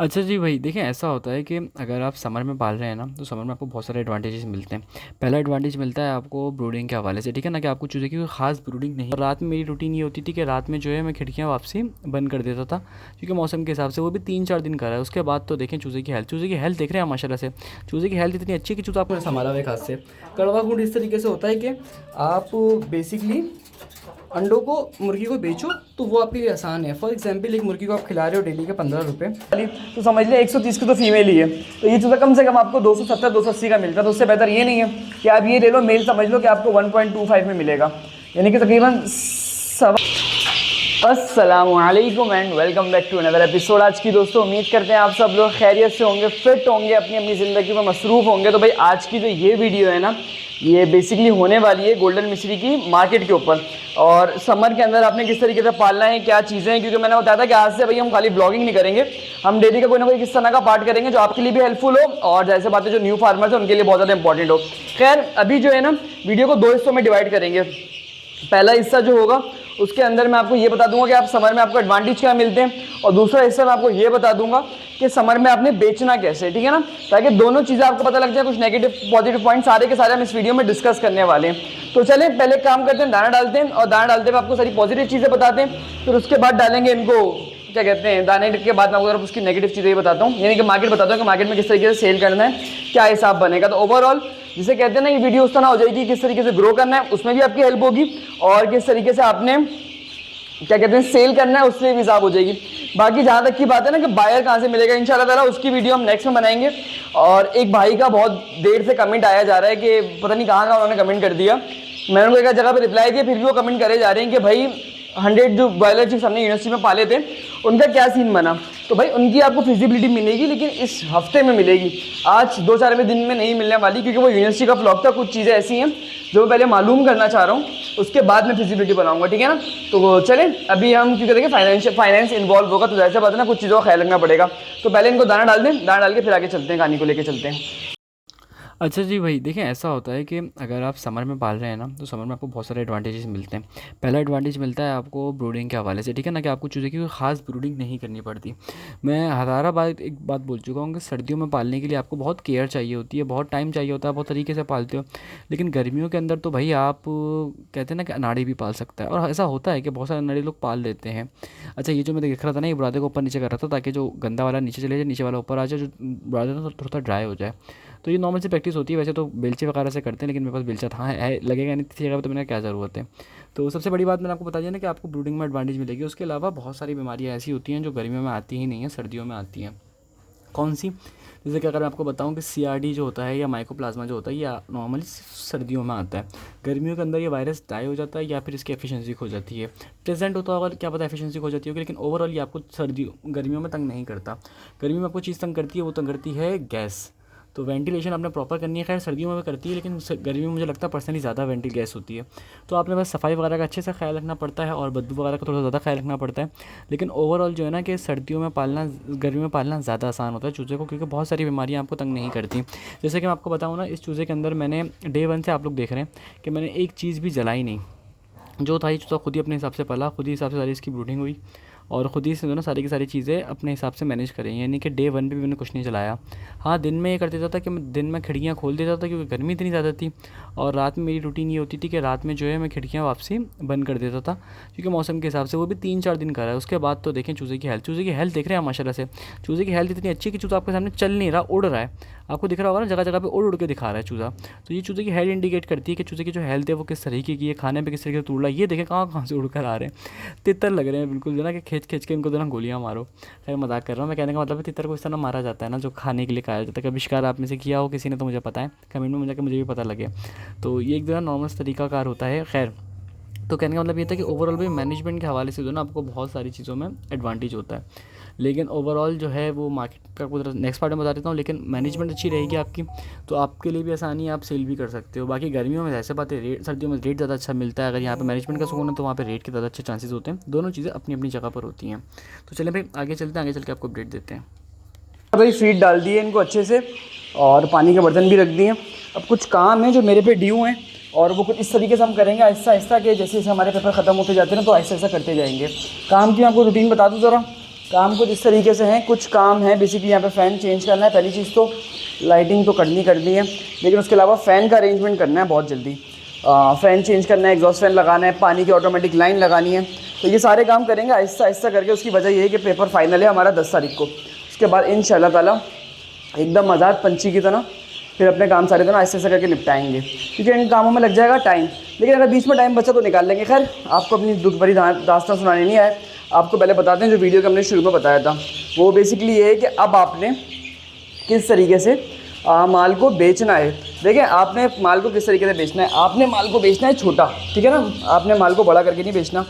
अच्छा जी भाई, देखिए ऐसा होता है कि अगर आप समर में पाल रहे हैं ना, तो समर में आपको बहुत सारे एडवांटेजेस मिलते हैं। पहला एडवांटेज मिलता है आपको ब्रूडिंग के हवाले से, ठीक है ना, कि आपको चूज़े की कोई खास ब्रूडिंग नहीं। और रात में मेरी रूटीन ये होती थी कि रात में जो है मैं खिड़कियाँ वापसी बंद कर देता था, क्योंकि मौसम के हिसाब से वो भी 3-4 दिन का रहा है। उसके बाद तो देखें चूज़े की हेल्थ देख रहे हैं माशाल्लाह से। चूज़े की हेल्थ इतनी अच्छी है कि चूज़ा आपको संभाला हुआ है हाथ से। कड़वा घूंट इस तरीके से होता है कि आप बेसिकली अंडों को, मुर्गी को बेचो तो वो आपके लिए आसान है। फॉर एग्जांपल, एक मुर्गी को आप खिला रहे हो डेली के 15 रुपये वाली, तो समझ लिया 130 की तो फीमेल ही है, तो ये चूज़ा कम से कम आपको 270-280 का मिलता है। तो उससे बेहतर ये नहीं है कि आप ये ले लो मेल, समझ लो कि आपको 1.25 में मिलेगा, यानी कि तकरीबन अस्सलामुअलैकुम and welcome back to another episode. आज की दोस्तों उम्मीद करते हैं आप सब लोग खैरियत से होंगे, फिट होंगे, अपनी अपनी ज़िंदगी में मसरूफ़ होंगे। तो भाई आज की जो ये वीडियो है ना, ये बेसिकली होने वाली है गोल्डन मिश्री की मार्केट के ऊपर, और समर के अंदर आपने किस तरीके से पालना है, क्या चीज़ें हैं। क्योंकि मैंने बताया था कि आज से भाई हम खाली ब्लॉगिंग नहीं करेंगे, हम डेली का कोई ना कोई किस तरह का पार्ट करेंगे जो आपके लिए भी हेल्पफुल हो, और जैसे बात है जो न्यू फार्मर्स हैं उनके लिए बहुत ज़्यादा इंपॉर्टेंट हो। खैर अभी जो है ना, वीडियो को 2 हिस्सों में डिवाइड करेंगे। पहला हिस्सा जो होगा उसके अंदर मैं आपको ये बता दूंगा कि आप समर में आपको एडवांटेज क्या मिलते हैं, और दूसरा हिस्सा मैं आपको ये बता दूंगा कि समर में आपने बेचना कैसे, ठीक है ना, ताकि दोनों चीज़ें आपको पता लग जाए। कुछ नेगेटिव पॉजिटिव पॉइंट सारे के सारे हम इस वीडियो में डिस्कस करने वाले हैं। तो चलें पहले काम करते हैं, दाना डालते हैं, और दाना डालते हुए आपको सारी पॉजिटिव चीज़ें बताते हैं, फिर उसके बाद डालेंगे इनको, क्या कहते हैं, दाने के बाद मैं आपको उसकी नेगेटिव चीज़ें बताता हूँ, यानी कि मार्केट बताता हूँ कि मार्केट में किस तरीके से सेल करना है, क्या हिसाब बनेगा। तो ओवरऑल जिसे कहते हैं ना, ये वीडियो उस तरह हो जाएगी किस तरीके से ग्रो करना है, उसमें भी आपकी हेल्प होगी, और किस तरीके से आपने क्या कहते हैं सेल करना है उससे भी हिसाब हो जाएगी। बाकी जहाँ तक की बात है ना कि बायर कहाँ से मिलेगा, इंशाल्लाह ताला उसकी वीडियो हम नेक्स्ट में बनाएंगे। और एक भाई का बहुत देर से कमेंट आया जा रहा है कि पता नहीं कहाँ उन्होंने कमेंट कर दिया, मैंने उनको एक जगह पे रिप्लाई दिया, फिर भी वो कमेंट करे जा रहे हैं कि भाई 100 जो बॉयलर चिक्स हमने यूनिवर्सिटी में पाले थे उनका क्या सीन बना। तो भाई उनकी आपको फिजिबिलिटी मिलेगी, लेकिन इस हफ्ते में मिलेगी, आज 2-4 दिन में नहीं मिलने वाली, क्योंकि वो यूनिवर्सिटी का ब्लॉग था। कुछ चीज़ें ऐसी हैं जो मैं पहले मालूम करना चाह रहा हूँ, उसके बाद मैं फिजिबिलिटी बनाऊंगा, ठीक है ना। तो वो चलें अभी हम क्योंकि देखिए फाइनेंस इन्वॉल्व होगा, तो जैसे बात है ना, कुछ चीज़ों का ख्याल रखना पड़ेगा। तो पहले इनको दाना डाल दें, दाना डाल के फिर आगे चलते हैं, कहानी को लेके चलते हैं। अच्छा जी भाई, देखें ऐसा होता है कि अगर आप समर में पाल रहे हैं ना, तो समर में आपको बहुत सारे एडवांटेजेस मिलते हैं। पहला एडवांटेज मिलता है आपको ब्रूडिंग के हवाले से, ठीक है ना, कि आपको चूज़े की कोई खास ब्रूडिंग नहीं करनी पड़ती। मैं हज़ारा बार एक बात बोल चुका हूँ कि सर्दियों में पालने के लिए आपको बहुत केयर चाहिए होती है, बहुत टाइम चाहिए होता है, बहुत तरीके से पालते हो। लेकिन गर्मियों के अंदर तो भाई आप कहते हैं ना कि अनाड़ी भी पाल सकता है, और ऐसा होता है कि बहुत सारे अनाड़ी लोग पाल लेते हैं। अच्छा, ये जो मैं देख रहा था ना, ये बुरादे को ऊपर नीचे कर रहा था ताकि जो गंदा वाला नीचे चले जाए, नीचे वाला ऊपर आ जाए, जो बुरादा ना थोड़ा थोड़ा ड्राई हो जाए। तो ये नॉर्मल सी प्रैक्टिस होती है, वैसे तो बेलचे वगैरह से करते हैं, लेकिन मेरे पास बेलचा था है लगेगा नहीं किसी जगह पे, तो मैंने क्या ज़रूरत है। तो सबसे बड़ी बात मैंने आपको बता दिया ना कि आपको ब्रूडिंग में एडवांटेज मिलेगी। उसके अलावा बहुत सारी बीमारियाँ ऐसी होती हैं जो गर्मियों में आती ही नहीं हैं, सर्दियों में आती हैं। कौन सी? जैसे कि अगर मैं आपको बताऊं कि सीआरडी जो होता है या माइकोप्लाज्मा जो होता है, ये नॉर्मली सर्दियों में आता है। गर्मियों के अंदर ये वायरस डाई हो जाता है या फिर इसकी एफिशिएंसी खो जाती है। प्रेजेंट होता होगा, क्या पता एफिशिएंसी खो जाती होगी, लेकिन ओवरऑल ये आपको गर्मियों में तंग नहीं करता। गर्मियों में आपको चीज़ तंग करती है, वो तंग करती है गैस। तो वेंटिलेशन आपने प्रॉपर करनी है, खैर सर्दियों में करती है, लेकिन गर्मियों में मुझे लगता है पर्सनली ज़्यादा वेंटिल गैस होती है। तो आपने बस सफाई वगैरह का अच्छे से ख्याल रखना पड़ता है, और बदबू वगैरह का थोड़ा ज़्यादा ख्याल रखना पड़ता है। लेकिन ओवरऑल जो है ना कि सर्दियों में पालना, गर्मियों में पालना ज़्यादा आसान होता है चूज़े को, क्योंकि बहुत सारी बीमारियाँ आपको तंग नहीं करती। जैसे कि मैं आपको बताऊँ ना, इस चूज़े के अंदर मैंने डे 1 से, आप लोग देख रहे हैं कि मैंने एक चीज़ भी जलाई नहीं। जो था ये चूज़ा खुद ही अपने हिसाब से पला, खुद ही हिसाब से सारी इसकी ब्रूडिंग हुई, और ख़ुद ही से जो ना सारी की सारी चीज़ें अपने हिसाब से मैनेज करें, यानी कि डे 1 पे भी मैंने कुछ नहीं चलाया। हाँ, दिन में ये कर देता था कि मैं दिन में खिड़कियाँ खोल देता था, क्योंकि गर्मी इतनी ज़्यादा थी। और रात में मेरी रूटीन ये होती थी कि रात में जो है मैं खिड़कियाँ वापसी बंद कर देता था, क्योंकि मौसम के हिसाब से वो भी 3-4 दिन का रहा है। उसके बाद तो देखें चूज़े की हेल्थ देख रहे हैं माशाल्लाह से। चूज़े की हेल्थ इतनी अच्छी है कि चूज़ा आपके सामने चल नहीं रहा, उड़ रहा है। आपको दिख रहा होगा ना, जगह जगह पे उड़ उड़ के दिखा रहा है चूज़ा। तो ये चूज़े की हेल्थ इंडिकेट करती है कि चूज़े की जो हेल्थ है वो किस तरीके की है, खाने पे किस तरीके से तोड़ रहा है। ये देखें कहाँ कहाँ से उड़ कर आ रहे हैं, तितर लग रहे हैं बिल्कुल, जो ना कि खींच खींच के इनको जो ना गोलियाँ मारो। खैर मजाक कर रहा हूँ, मैं कहने का मतलब है तितर को इस तरह मारा जाता है ना, जो खाने के लिए खाया जाता है। कभी शिकार आप में से किया हो किसी ने तो मुझे पता है, कमेंट में मुझे भी पता लगे। तो ये एक जो है नॉर्मल तरीकाकार होता है। खैर, तो कहने का मतलब ये था कि ओवरऑल भी मैनेजमेंट के हवाले से जो ना आपको बहुत सारी चीज़ों में एडवांटेज होता है। लेकिन ओवरऑल जो है वो मार्केट का कुछ नेक्स्ट पार्ट में बता देता हूँ। लेकिन मैनेजमेंट अच्छी रहेगी आपकी, तो आपके लिए भी आसानी है, आप सेल भी कर सकते हो। बाकी गर्मियों में ऐसे बात है, रेट सर्दियों में रेट ज़्यादा अच्छा मिलता है। अगर यहाँ पे मैनेजमेंट का सुकून है तो वहाँ पे रेट के ज़्यादा अच्छे चांसेस होते हैं। दोनों चीज़ें अपनी अपनी जगह पर होती हैं। तो चलें भाई आगे चलते हैं, आगे चल के आपको अपडेट देते हैं। भाई फीड डाल दिए इनको अच्छे से, और पानी के बर्तन भी रख दिए। अब कुछ काम है जो मेरे पे ड्यू हैं, और वो कुछ इस तरीके से हम करेंगे आहिस्ता आहिस्ता, कि जैसे जैसे हमारे पेपर ख़त्म होते जाते हैं ना, तो आहिस्ता आहिस्ता करते जाएंगे काम की। आपको रूटीन बता दूँ ज़रा, काम कुछ इस तरीके से हैं, कुछ काम है बेसिकली यहाँ पे फ़ैन चेंज करना है। पहली चीज़ तो लाइटिंग तो करनी है, लेकिन उसके अलावा फ़ैन का अरेंजमेंट करना है बहुत जल्दी। फ़ैन चेंज करना है, एग्जॉस्ट फ़ैन लगाना है, पानी की ऑटोमेटिक लाइन लगानी है। तो ये सारे काम करेंगे आहिस्ता आहिस्ता करके। उसकी वजह ये है कि पेपर फाइनल है हमारा 10 तारीख को। उसके बाद इंशाल्लाह ताला एकदम आज़ाद पंछी की तरह फिर अपने काम सारे दिन आहिस्ता आहिस्ता करके निपटाएंगे, क्योंकि इन कामों में लग जाएगा टाइम। लेकिन अगर बीच में टाइम बचा तो निकाल लेंगे। खैर, आपको अपनी दुख भरी दास्तान सुनाने नहीं आए, आपको पहले बताते हैं जो वीडियो के हमने शुरू में बताया था। वो बेसिकली ये है कि अब आपने किस तरीके से माल को बेचना है। देखें, आपने माल को किस तरीके से बेचना है। आपने माल को बेचना है छोटा, ठीक है ना, आपने माल को बड़ा करके नहीं बेचना।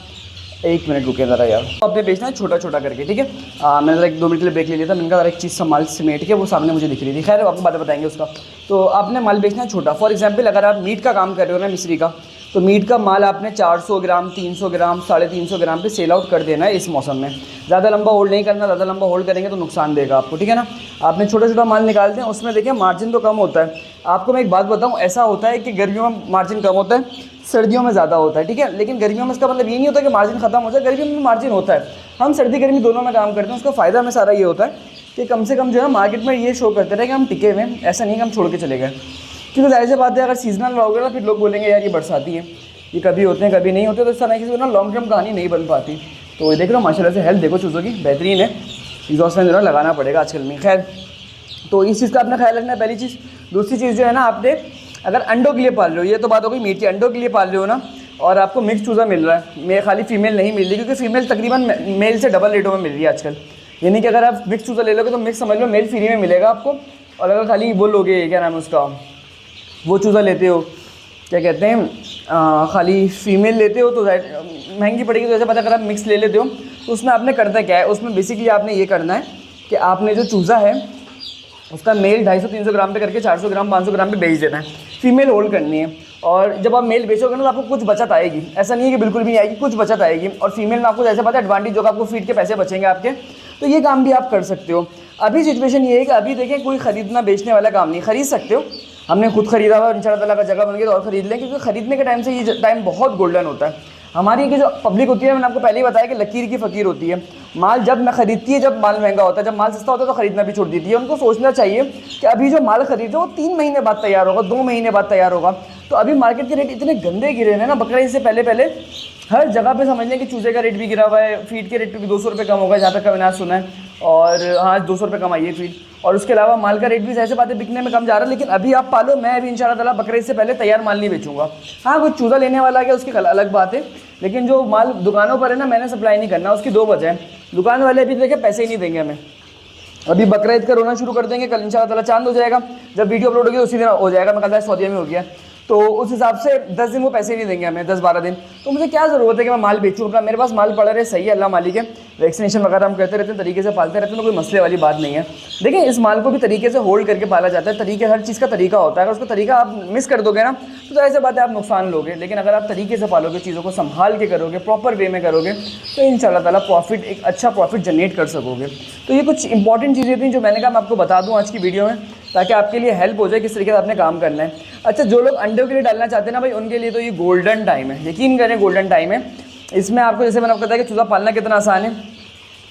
एक मिनट रुके ज़रा यार, आपने बेचना है छोटा छोटा करके, ठीक है। मैंने ज़रा 1-2 मिनट के लिए ब्रेक ले लिया था। मैंने कहा एक चीज़ संभाल समेट के, वो सामने मुझे दिख रही थी। खैर, आपको बातें बताएंगे उसका। तो आपने माल बेचना है छोटा। फॉर एग्जांपल, अगर आप मीट का काम कर रहे हो ना, मिस्त्री का, तो मीट का माल आपने 400 ग्राम, 300 ग्राम, 350 ग्राम पे सेल आउट कर देना है इस मौसम में। ज़्यादा लंबा होल्ड नहीं करना, ज़्यादा लंबा होल्ड करेंगे तो नुकसान देगा आपको, ठीक है ना। आपने छोटा छोटा माल निकालते हैं, उसमें देखिए मार्जिन तो कम होता है। आपको मैं एक बात बताऊँ, ऐसा होता है कि गर्मियों में मार्जिन कम होता है, सर्दियों में ज़्यादा होता है, ठीक है। लेकिन गर्मियों में इसका मतलब ये नहीं होता कि मार्जिन खत्म हो जाए, गर्मियों में मार्जिन होता है। हम सर्दी गर्मी दोनों में काम करते हैं। उसका फ़ायदा हमें सारा ये होता है कि कम से कम जो है मार्केट में ये शो करते रहे कि हम टिके हुए, ऐसा नहीं कि हम छोड़ के चले गए। क्योंकि जाहिर सी बात है, अगर सीजनल रहोगे ना, फिर लोग बोलेंगे यार ये बरसाती है, ये कभी होते हैं कभी नहीं होते, तो इस तरह की ना लॉन्ग टर्म कहानी नहीं बन पाती। तो देख लो माशाल्लाह से हेल्थ देखो चूज़ों की बेहतरीन है। एग्जॉस्ट फैन जो है लगाना पड़ेगा आजकल में। खैर, तो इस चीज़ का अपना ख्याल रखना है, पहली चीज़। दूसरी चीज़ जो है ना, आपने अगर अंडों के लिए पाल रहे हो, ये तो बात हो गई मीट की, अंडों के लिए पाल रहे हो ना, और आपको मिक्स चूज़ा मिल रहा है, मैं खाली फीमेल नहीं मिल रही, क्योंकि फीमेल तकरीबन मेल से डबल रेटों में मिल रही है आजकल। यानी कि अगर आप मिक्स चूज़ा ले लोगे तो मिक्स समझ लो मेल फ्री में मिलेगा आपको। और अगर खाली वो लोगे, क्या नाम है उसका, वो चूज़ा लेते हो, क्या कहते हैं, खाली फीमेल लेते हो तो महंगी पड़ेगी। तो ऐसे पता, अगर आप मिक्स ले लेते हो तो उसमें आपने करना क्या है, उसमें बेसिकली आपने ये करना है कि आपने जो चूज़ा है उसका मेल 250-300 ग्राम पे करके 400 ग्राम 500 ग्राम पे बेच देना है, फीमेल होल्ड करनी है। और जब आप मेल बेचोगे ना तो आपको कुछ बचत आएगी, ऐसा नहीं है कि बिल्कुल भी नहीं आएगी, कुछ बचत आएगी। और फीमेल में आपको जैसे पता है एडवांटेज होगा, आपको फीड के पैसे बचेंगे आपके। तो ये काम भी आप कर सकते हो। अभी सिचुएशन ये है कि अभी देखें कोई ख़रीदना बेचने वाला काम नहीं, ख़रीद सकते हो। हमने खुद ख़रीदा हुआ, इंशाअल्लाह ताला का जगह बन गई तो और ख़रीद लें, क्योंकि ख़रीदने के टाइम से ये टाइम बहुत गोल्डन होता है। हमारी की जो पब्लिक होती है, मैंने आपको पहले ही बताया कि लकीर की फ़कीर होती है। माल जब मैं ख़रीदती है, जब माल महंगा होता है, जब माल सस्ता होता है तो ख़रीदना भी छोड़ देती है। उनको सोचना चाहिए कि अभी जो माल ख़रीदो वो 3 महीने बाद तैयार होगा, 2 महीने बाद तैयार होगा। तो अभी मार्केट के रेट इतने गंदे गिरे हैं ना, बकरा ईद से पहले हर जगह पे समझ लें कि चूज़े का रेट भी गिरा हुआ है, फीड के रेट पे भी 200 रुपये कम होगा, जहाँ तक का मैंने सुना है। और हाँ, 200 रुपये कम आई है फीड। और उसके अलावा माल का रेट भी ऐसे बातें बिकने में कम जा रहा है। लेकिन अभी आप पालो, मैं अभी इंशाअल्लाह ताला बकरा ईद से पहले तैयार माल नहीं बेचूंगा। हाँ, कुछ चूज़ा लेने वाला है उसकी अलग बात है, लेकिन जो माल दुकानों पर है ना, मैंने सप्लाई नहीं करना। उसकी 2 वजह है। दुकान वाले अभी देखें पैसे ही नहीं देंगे हमें। अभी बकरा ईद का रोना शुरू कर देंगे, कल इंशाअल्लाह ताला चांद हो जाएगा, जब वीडियो अपलोड होगी उसी दिन हो जाएगा। मैं कल सऊदीया में हो गया, तो उस हिसाब से 10 दिन वो पैसे नहीं देंगे हमें, 10-12 दिन। तो मुझे क्या ज़रूरत है कि मैं माल बेचूँ अपना, मेरे पास माल पड़ा रहे, सही है, अल्लाह मालिक है। वैक्सीनेशन वगैरह हम करते रहते हैं, तरीके से पालते रहते हैं, तो कोई मसले वाली बात नहीं है। देखिए, इस माल को भी तरीके से होल्ड करके पाला जाता है, तरीके, हर चीज़ का तरीका होता है। अगर उसका तरीका आप मिस कर दोगे ना तो ऐसे बात है आप नुकसान लोगे। लेकिन अगर आप तरीके से पालोगे, चीज़ों को संभाल के करोगे, प्रॉपर वे में करोगे, तो इंशाअल्लाह ताला प्रॉफिट, एक अच्छा प्रॉफिट जनरेट कर सकोगे। तो ये कुछ इंपॉर्टेंट चीज़ें थी जो मैंने कहा मैं आपको बता दूँ आज की वीडियो में, ताकि आपके लिए हेल्प हो जाए किस तरीके से आपने काम करना है। अच्छा, जो लोग अंडों के लिए डालना चाहते हैं ना भाई, उनके लिए तो ये गोल्डन टाइम है, यकीन करें गोल्डन टाइम है। इसमें आपको, जैसे मैंने आपको बताया कि चूज़ा पालना कितना आसान है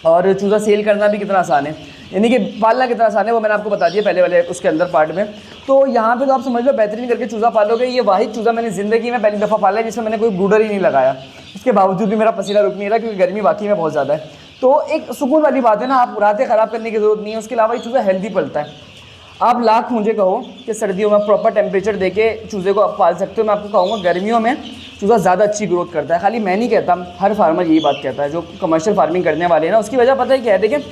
और चूज़ा सेल करना भी कितना आसान है, यानी कि पालना कितना आसान है वो मैंने आपको बता दिया पहले वाले उसके अंदर पार्ट में। तो यहाँ पे तो आप समझ लो बेहतरीन करके चूज़ा पालोगे। ये वाहिद चूज़ा मैंने ज़िंदगी में पहली दफ़ा पाला है जिसमें मैंने कोई ब्रूडर ही नहीं लगाया, उसके बावजूद भी मेरा पसीना रुक नहीं रहा, क्योंकि गर्मी वाकई में बहुत ज़्यादा है। तो एक सुकून वाली बात है ना, आप रातें ख़राब करने की ज़रूरत नहीं है। उसके अलावा ये चूज़ा हेल्दी पलता है। आप लाख मुझे कहो कि सर्दियों में प्रॉपर टेम्परेचर देके चूज़े को आप पाल सकते हो, मैं आपको कहूँगा गर्मियों में चूज़ा ज़्यादा अच्छी ग्रोथ करता है। खाली मैं नहीं कहता, हर फार्मर यही बात कहता है जो कमर्शियल फार्मिंग करने वाले हैं ना। उसकी वजह पता है क्या है, देखिए,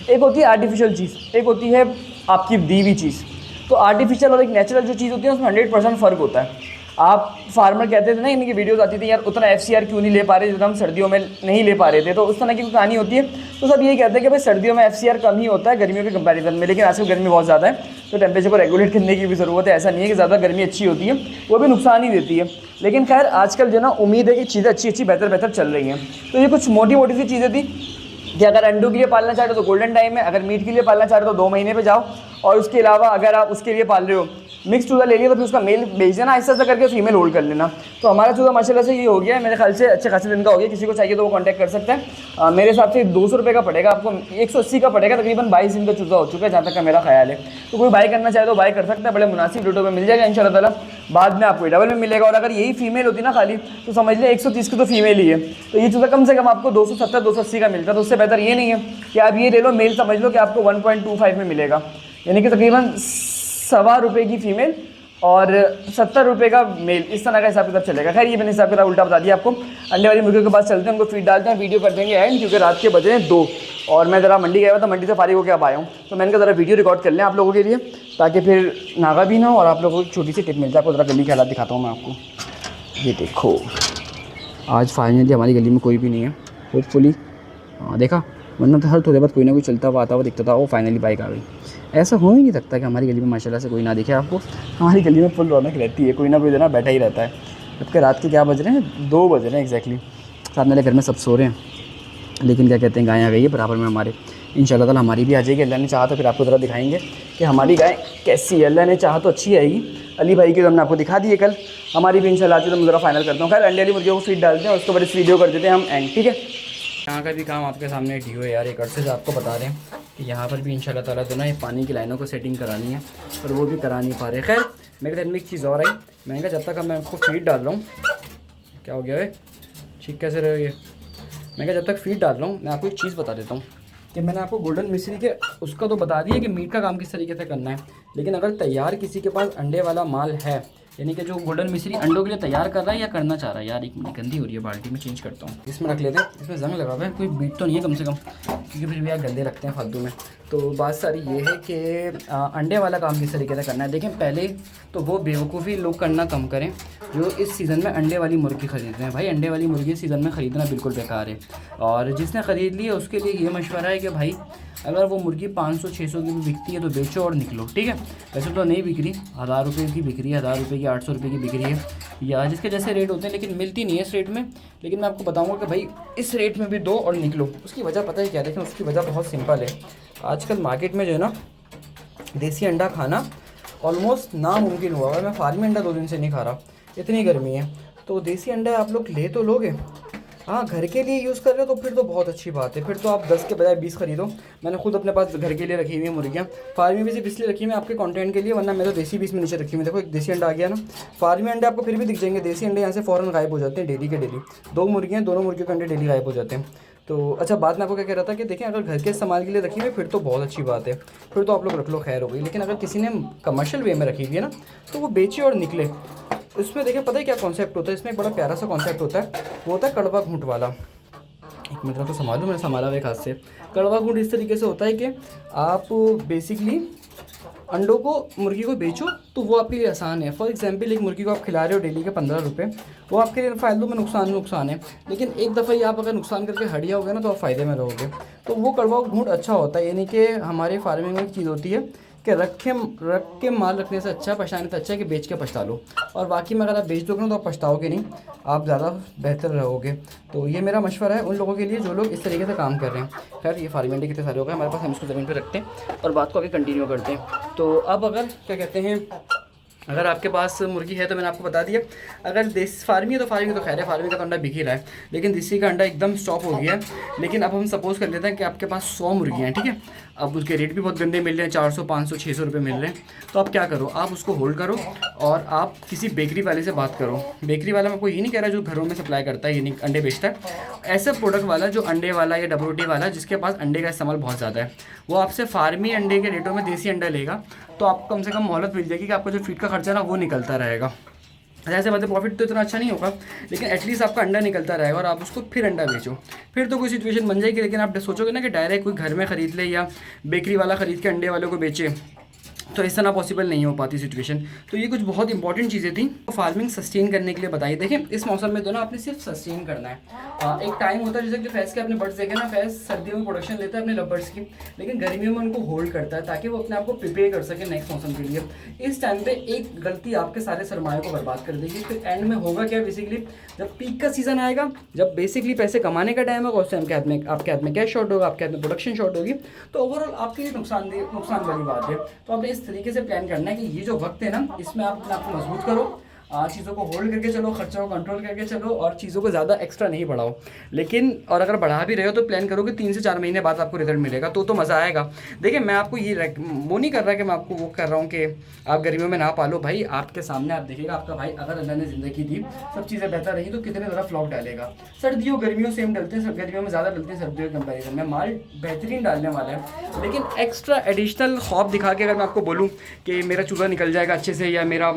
एक होती है आर्टिफिशियल चीज़, एक होती है आपकी दी हुई चीज़। तो आर्टिफिशियल और एक नेचुरल जो चीज़ होती है उसमें 100% फ़र्क होता है। आप फार्मर कहते थे ना, इनकी वीडियोस आती थी यार उतना FCR क्यों नहीं ले पा रहे जितना हम सर्दियों में नहीं ले पा रहे थे, तो उस तरह की कोई कहानी होती है। तो सब यही कहते हैं कि भाई सर्दियों में FCR कम ही होता है गर्मियों के कंपैरिजन में, लेकिन आजकल गर्मी बहुत ज़्यादा है तो टेम्परेचर को रेगुलेट करने की भी ज़रूरत है। ऐसा नहीं है कि ज़्यादा गर्मी अच्छी होती है, वो भी नुकसान ही देती है। लेकिन खैर आजकल जो ना उम्मीद है कि चीज़ें अच्छी बेहतर चल रही हैं। तो ये कुछ मोटी सी चीज़ें थी कि अगर अंडों के लिए पालना चाहते हो तो गोल्डन टाइम है, अगर मीट के लिए पालना चाहते हो तो 2 महीने पे जाओ। और उसके अलावा अगर आप उसके लिए पाल रहे हो मिक्स चूज़ा ले लिया तो फिर उसका मेल बेच देना, ऐसा ऐसा करके फीमेल होल्ड कर लेना। तो हमारा चूज़ा माशाल्लाह से ये हो गया है, मेरे ख्याल से अच्छे खासे दिन का हो गया। किसी को चाहिए तो वो कॉन्टैक्ट कर सकते हैं। मेरे हिसाब से 200 रुपये का पड़ेगा आपको, 180 का पड़ेगा। तकरीबन 22 दिन का चूज़ा हो चुका है जहाँ तक का मेरा ख्याल है। तो कोई बाई करना चाहे तो बाई कर सकता है, बड़े मुनासिब रेटों में मिल जाएगा इंशाल्लाह ताला। बाद में आपको डबल में मिलेगा। और अगर यही फीमेल होती ना खाली, तो समझ लें 130 की तो फीमेल ही है। तो ये चूज़ा कम से कम आपको 270-280 का मिलता है। तो उससे बेहतर ये नहीं है कि आप ये ले लो, मेल समझ लो कि आपको 1.25 में मिलेगा, यानी कि तकरीबन ₹1.25 की फीमेल और 70 रुपये का मेल, इस तरह का हिसाब किताब चलेगा। खैर ये मैंने हिसाब किताब उल्टा बता दिया आपको। अंडे वाली मुर्गियों के पास चलते हैं, उनको फीड डालते हैं, वीडियो कर देंगे एंड, क्योंकि रात के बजे हैं 2 और मैं ज़रा मंडी गया हुआ था, मंडी से फारिग होकर अब आया हूँ। तो मैंने कहा ज़रा वीडियो रिकॉर्ड कर लें आप लोगों के लिए, ताकि फिर नागा भी ना हो और आप लोगों को छोटी सी टिप मिल जाए। आपको ज़रा गली के हालात दिखाता हूँ मैं आपको। ये देखो, आज फाइनली हमारी गली में कोई भी नहीं है, होपफुली। देखा, वरना तो हर थोड़े बहुत कोई ना कोई चलता हुआ आता हुआ दिखता था। वो फाइनली बाइक आ गई। ऐसा हो ही नहीं सकता कि हमारी गली में माशाल्लाह से कोई ना दिखे आपको। हमारी गली में फुल रौनक रहती है, कोई ना कोई जना बैठा ही रहता है। जबकि रात के क्या बज रहे हैं, 2 बज रहे हैं एग्जैक्टली। साथ मेरे घर में सब सो रहे हैं, लेकिन क्या कहते हैं, गाय आ गई है बराबर में हमारे। इंशाल्लाह ताला हमारी भी आ जाएगी, अल्लाह ने चाहा तो। फिर आपको ज़रा दिखाएंगे कि हमारी गाय कैसी है। अल्लाह ने चाहा तो अच्छी आएगी। अली भाई की तो हमने आपको दिखा दी है कल, हमारी भी इंशाल्लाह आती है। तो मैं ज़रा फाइनल करता हूँ। खैर अंडे वाली मुर्गियों को फीड डालते हैं, उसके बाद इस वीडियो कर देते हैं हम एंड, ठीक है। यहाँ का भी काम आपके सामने ढी है यार, एक अर्से से आपको बता रहे हैं कि यहाँ पर भी इंशाल्लाह ताला जो ना ये पानी की लाइनों को सेटिंग करानी है, और वो भी करा नहीं पा रहे। खैर मेरे ध्यान में एक चीज़ और आई, मैंने कहा जब तक मैं आपको फीड डाल रहा हूँ, क्या हो गया है, ठीक कैसे रहे ये, मैं कहा जब तक फीड डाल रहा हूँ मैं आपको एक चीज़ बता देता हूँ कि मैंने आपको गोल्डन मिश्री के उसका तो बता दिया कि मीट का काम किस तरीके से करना है। लेकिन अगर तैयार किसी के पास अंडे वाला माल है, यानी कि जो गोल्डन मिश्री अंडों के लिए तैयार कर रहा है या करना चाह रहा है, यार एक मिनट गंदी हो रही है बाल्टी में, चेंज करता हूँ। इसमें रख लेते हैं, इसमें जंग लगा हुआ है, कोई बीट तो नहीं है कम से कम, क्योंकि फिर भी यार गंदे लगते हैं फालतू में। तो बात सारी ये है कि अंडे वाला काम किस तरीके से करना है। देखें, पहले तो वो बेवकूफ़ी लोग करना कम करें जो इस सीज़न में अंडे वाली मुर्गी ख़रीद रहे हैं। भाई अंडे वाली मुर्गी सीज़न में ख़रीदना बिल्कुल बेकार है। और जिसने ख़रीद ली है उसके लिए ये मशवरा है कि भाई अगर वो मुर्गी 500-600 की भी बिकती है तो बेचो और निकलो, ठीक है। वैसे तो नहीं बिक रही, 1000 रुपये की बिक रही है, 1000 रुपये की, 800 रुपये की बिक रही है, या जिसके जैसे रेट होते हैं, लेकिन मिलती नहीं है इस रेट में। लेकिन मैं आपको बताऊंगा कि भाई इस रेट में भी दो और निकलो। उसकी वजह पता है क्या, देखें उसकी वजह बहुत सिंपल है। आजकल मार्केट में जो है ना, देसी अंडा खाना ऑलमोस्ट नामुमकिन हुआ है। मैं फार्मी अंडा 2 दिन से नहीं खा रहा, इतनी गर्मी है। तो देसी अंडा आप लोग ले तो लोगे, हाँ घर के लिए यूज़ कर रहे हो तो फिर तो बहुत अच्छी बात है। फिर तो आप 10 के बजाय 20 खरीदो। मैंने खुद अपने पास घर के लिए रखी हुई है मुर्गियाँ। फार्मी भी सिर्फ इसलिए रखी हुई है आपके कंटेंट के लिए, वरना मैं तो देसी भी इसमें नीचे रखी हुई है। देखो एक देसी अंडा आ गया ना। फार्मी अंडे आपको फिर भी दिख जाएंगे, देसी अंडे यहाँ से फ़ौरन गायब हो जाते हैं डेली के डेली। 2 मुर्गियाँ, दोनों मुर्गियों के अंडे डेली गायब हो जाते हैं। तो अच्छा, बात मैं आपको क्या कह रहा था कि देखें, अगर घर के इस्तेमाल के लिए रखी हुई है फिर तो बहुत अच्छी बात है, फिर तो आप लोग रख लो, खैर हो गई। लेकिन अगर किसी ने कमर्शियल वे में रखी हुई है ना, तो वो बेचे और निकले। इसमें देखिए पता है क्या कॉन्सेप्ट होता है, इसमें एक बड़ा प्यारा सा कॉन्सेप्ट होता है, वो होता है कड़वा घूंट वाला। एक मिनट तो संभालूं, मैंने संभाला हुआ एक हाथ से। कड़वा घूंट इस तरीके से होता है कि आप बेसिकली अंडों को, मुर्गी को बेचो तो वो आपके लिए आसान है। फॉर एग्जांपल एक मुर्गी को आप खिला रहे हो डेली के 15 रुपये, वो आपके लिए फ़ायदों में नुकसान है। लेकिन एक दफ़ा ही आप अगर नुकसान करके हट जाओगे ना तो आप फ़ायदे में रहोगे। तो वो कड़वा घूंट अच्छा होता है। यानी कि हमारे फार्मिंग में एक चीज़ होती है कि रख के माल रखने से अच्छा, पछताने से अच्छा है कि बेच के पछता लो। और बाकी में अगर आप बेच दोगे ना तो आप पछताओगे नहीं, आप ज़्यादा बेहतर रहोगे। तो ये मेरा मशवरा है उन लोगों के लिए जो लोग इस तरीके से काम कर रहे हैं। खैर ये फार्मी अंडे कितने सारे हो गए हमारे पास, हम इसको ज़मीन पर रखते हैं और बात को आगे कंटिन्यू करते हैं। तो अब अगर क्या कहते हैं, अगर आपके पास मुर्गी है तो मैंने आपको बता दिया। अगर देसी फार्मी है तो फार्मी तो खैर है, फार्मी का तो अंडा बिक ही रहा है, लेकिन देसी का अंडा एकदम स्टॉप हो गया है। लेकिन अब हम सपोज़ कर लेते हैं कि आपके पास 100 मुर्गियाँ हैं, ठीक है। अब उसके रेट भी बहुत गंदे मिल रहे हैं, 400, 500, 600 रुपये मिल रहे हैं। तो आप क्या करो, आप उसको होल्ड करो और आप किसी बेकरी वाले से बात करो। बेकरी वाला मैं आपको ये नहीं कह रहा जो घरों में सप्लाई करता है, यानी अंडे बेचता है, ऐसा प्रोडक्ट वाला जो अंडे वाला या डबल रोटी वाला जिसके पास अंडे का इस्तेमाल बहुत ज़्यादा है, वो आपसे फार्मी अंडे के रेटों में देसी अंडा लेगा। तो आपको कम से कम मोहलत मिल जाएगी कि आपका जो फीड का खर्चा ना वो निकलता रहेगा। ऐसे मतलब प्रॉफिट तो इतना अच्छा नहीं होगा, लेकिन एटलीस्ट आपका अंडा निकलता रहेगा और आप उसको फिर अंडा बेचो। फिर तो कोई सिचुएशन बन जाएगी। लेकिन आप सोचोगे ना कि डायरेक्ट कोई घर में ख़रीद ले या बेकरी वाला ख़रीद के अंडे वालों को बेचे, तो इस तरह पॉसिबल नहीं हो पाती सिचुएशन। तो ये कुछ बहुत इंपॉर्टेंट चीज़ें थी फार्मिंग सस्टेन करने के लिए बताई। देखें इस मौसम में तो ना आपने सिर्फ सस्टेन करना है। एक टाइम होता है जैसे कि फैस के अपने बर्ड्स देखे ना, फैस सर्दियों में प्रोडक्शन लेता है अपने लवर्स की, लेकिन गर्मियों में उनको होल्ड करता है ताकि वो अपने आप को प्रिपेयर कर सके नेक्स्ट मौसम के लिए। इस टाइम पे एक गलती आपके सारे सरमाए को बर्बाद कर देगी। फिर एंड में होगा क्या, बेसिकली जब पीक का सीजन आएगा, जब बेसिकली पैसे कमाने का टाइम होगा, उस टाइम आपके हाथ में कैश शॉर्ट होगा, आपके हाथ में प्रोडक्शन शॉर्ट होगी, तो ओवरऑल आपके लिए नुकसान वाली बात है। तो आपने इस इस तरीके से प्लान करना है कि ये जो वक्त है ना, इसमें आप अपने आप को मजबूत करो, चीज़ों को होल्ड करके चलो, खर्चों को कंट्रोल करके चलो और चीज़ों को ज़्यादा एक्स्ट्रा नहीं बढ़ाओ। लेकिन और अगर बढ़ा भी रहे हो तो प्लान करो कि 3 से 4 महीने बाद आपको रिजल्ट मिलेगा, तो मज़ा आएगा। देखिए मैं आपको ये वो नहीं कर रहा कि मैं आपको वो कर रहा हूँ कि आप गर्मियों में ना पालो। भाई आपके सामने आप देखिएगा, आपका भाई अगर अल्लाह ने ज़िंदगी दी, सब चीज़ें बेहतर रही तो कितने ज़्यादा फ्लॉप डालेगा। सर्दियों गर्मियों सेम डलते हैं, गर्मियों में ज़्यादा डलते हैं सर्दियों के कंपेरिजन में, माल बेहतरीन डालने वाला है। लेकिन एक्स्ट्रा एडिशनल खौफ दिखा के अगर मैं आपको बोलूँ कि मेरा चूल्हा निकल जाएगा अच्छे से, या मेरा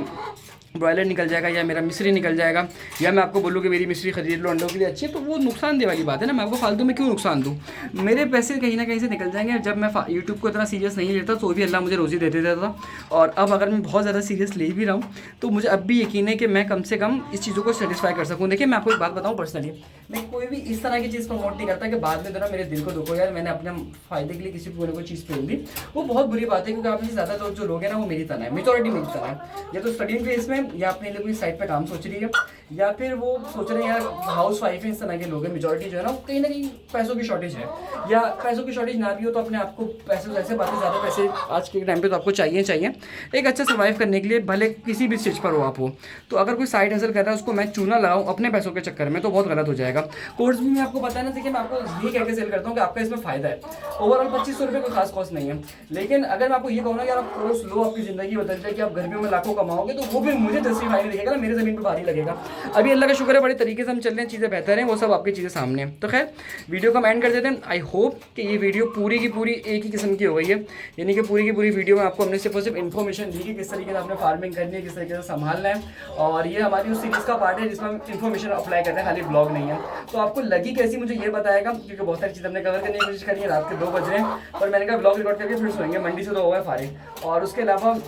ब्रॉयलर निकल जाएगा, या मेरा मिस्री निकल जाएगा, या मैं आपको बोलूँ कि मेरी मिस्री खरीद लो अंडों के लिए अच्छी है, तो वो नुकसानदेह वाली बात है ना। मैं आपको फालतू में क्यों नुकसान दूँ? मेरे पैसे कहीं ना कहीं से निकल जाएंगे। जब मैं यूट्यूब को इतना सीरियस नहीं लेता तो भी अल्लाह मुझे रोज़ी देते था, और अब अगर मैं बहुत ज़्यादा सीरियस ले भी रहा हूँ तो मुझे अब भी यकीन है कि मैं कम से कम इस चीज़ों को सेटिस्फाई कर सकूँ। देखिए मैं आपको एक बात बताऊँ, पर्सनली मैं कोई भी इस तरह की चीज़ प्रमोट नहीं करता कि बाद में जो ना मेरे दिल को दुखो, यार मैंने अपने फ़ायदे के लिए किसी को कोई चीज़ पहन दी। वो बहुत बुरी बात है, क्योंकि आप में ज़्यादा लोग जो लोग हैं ना, वो मेरी तरह है, मेजॉरिटी मेरी तरह है। या तो स्टडिंग फेज में, या अपने लिए कोई साइड पे काम सोच रही है, या फिर वो सोच रहे हैं यार हाउस वाइफ है, इस तरह के लोग हैं। मेजॉरिटी जो है ना, कहीं ना कहीं पैसों की शॉर्टेज है, या पैसों की शॉर्टेज ना भी हो तो अपने आपको पैसे वैसे बातें, ज़्यादा पैसे आज के टाइम पे तो आपको चाहिए एक अच्छा सर्वाइव करने के लिए, भले किसी भी स्टेज पर हो आप हो। तो अगर कोई साइड हसल कर रहा है उसको मैं चूना लगाऊं अपने पैसों के चक्कर में, तो बहुत गलत हो जाएगा। कोर्स भी मैं आपको पता है ना, देखिए मैं आपको यही कह के सेल करता हूँ कि आपका इसमें फ़ायदा है। ओवरऑल 2500 रुपये कोई खास कॉस्ट नहीं है, लेकिन अगर मैं आपको ये कहूँ ना यार आप कोर्स लो, आपकी ज़िंदगी बदल जाए कि आप गर्मियों में लाखों कमाओगे, तो वो भी मुझे जस्टिफाई नहीं दिखेगा ना, मेरे ज़मीन पर भारी लगेगा। अभी अल्लाह का शुक्र है बड़े तरीके से हम चल रहे हैं, चीज़ें बेहतर हैं, वो सब आपकी चीज़ें सामने हैं। तो खैर वीडियो को हम एंड कर देते हैं। आई होप कि ये वीडियो पूरी की पूरी एक ही किस्म की हो गई है, यानी कि पूरी की पूरी वीडियो में आपको हमने सिर्फ और सिर्फ इन्फॉर्मेशन दी कि किस तरीके से आपने फार्मिंग करनी है, किस तरीके से संभालना है, और ये हमारी उस सीरीज़ का पार्ट है जिसमें हम इन्फॉर्मेशन अप्लाई करते हैं, खाली ब्लॉग नहीं है। तो आपको लगी कैसी मुझे ये बताएगा, क्योंकि बहुत सारी चीज़ हमने कवर करने की कोशिश करी है। रात के 2 बज रहे हैं, पर मैंने कहा ब्लॉग रिकॉर्ड करके फिर सोएंगे, मंडी से तो हुआ है फारिग। और उसके अलावा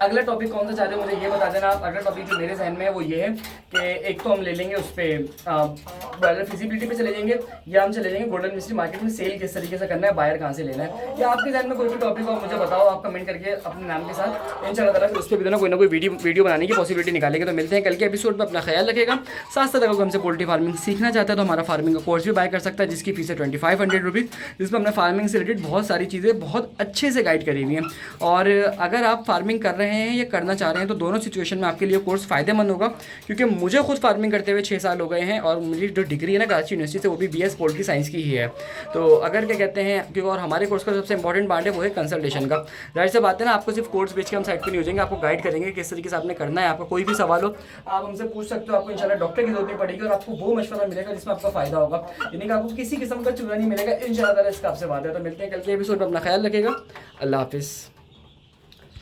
अगला टॉपिक कौन सा चाह रहे हो मुझे ये बता देना आप। अगला टॉपिक जो मेरे जहन में है वो ये है कि एक तो हम ले लेंगे उस पर फिजिबिलिटी पे चले जाएंगे, या हम चले जाएंगे गोल्डन मिस्ट्री मार्केट में सेल किस तरीके से करना है, बायर कहाँ से लेना है, या आपके जहन में कोई भी टॉपिक हो मुझे बताओ, आप कमेंट करके अपने नाम के साथ इंशाल्लाह ताला फिर उस पर भी ना कोई वीडियो बनाने की पॉसिबिलिटी निकालेंगे। तो मिलते हैं कल के एपिसोड में, अपना ख्याल रखेगा। साथ साथ अगर हमसे पोल्ट्री फार्मिंग सीखना चाहता है तो हमारा फार्मिंग का कोर्स भी बाय कर सकता है, जिसकी फीस है 2500 रुपीज़, जिसमें हमने फार्मिंग से रिलेटेड बहुत सारी चीज़ें बहुत अच्छे से गाइड करी हुई हैं। और अगर आप फार्मिंग कर रहे हैं या करना चाह रहे हैं तो दोनों सिचुएशन में आपके लिए कोर्स फ़ायदेमंद होगा, क्योंकि मुझे खुद फार्मिंग करते हुए 6 साल हो गए हैं, और मेरी जो डिग्री है ना कराची यूनिवर्सिटी से, वो भी BS पोल्ट्री साइंस की ही है। तो अगर क्या कहते हैं, क्योंकि और हमारे कोर्स का सबसे इंपॉर्टेंट पार्ट है वो है कंसल्टेशन का। जाहिर सी बात है ना, आपको सिर्फ कोर्स बेच के हम साइड पर नहीं हो जाएंगे, आपको गाइड करेंगे किस तरीके से आपने करना है। आपका कोई भी सवाल हो आप हमसे पूछ सकते हो, आपको इंशाल्लाह डॉक्टर की जरूरत नहीं पड़ेगी, और आपको वो मशवरा मिलेगा जिसमें आपका फायदा होगा, यानी कि आपको किसी किस्म का चूना नहीं मिलेगा इंशाल्लाह। इसका आपसे बात है। तो मिलते हैं कल के एपिसोड में, अपना ख्याल रखेगा। अल्लाह हाफिज़।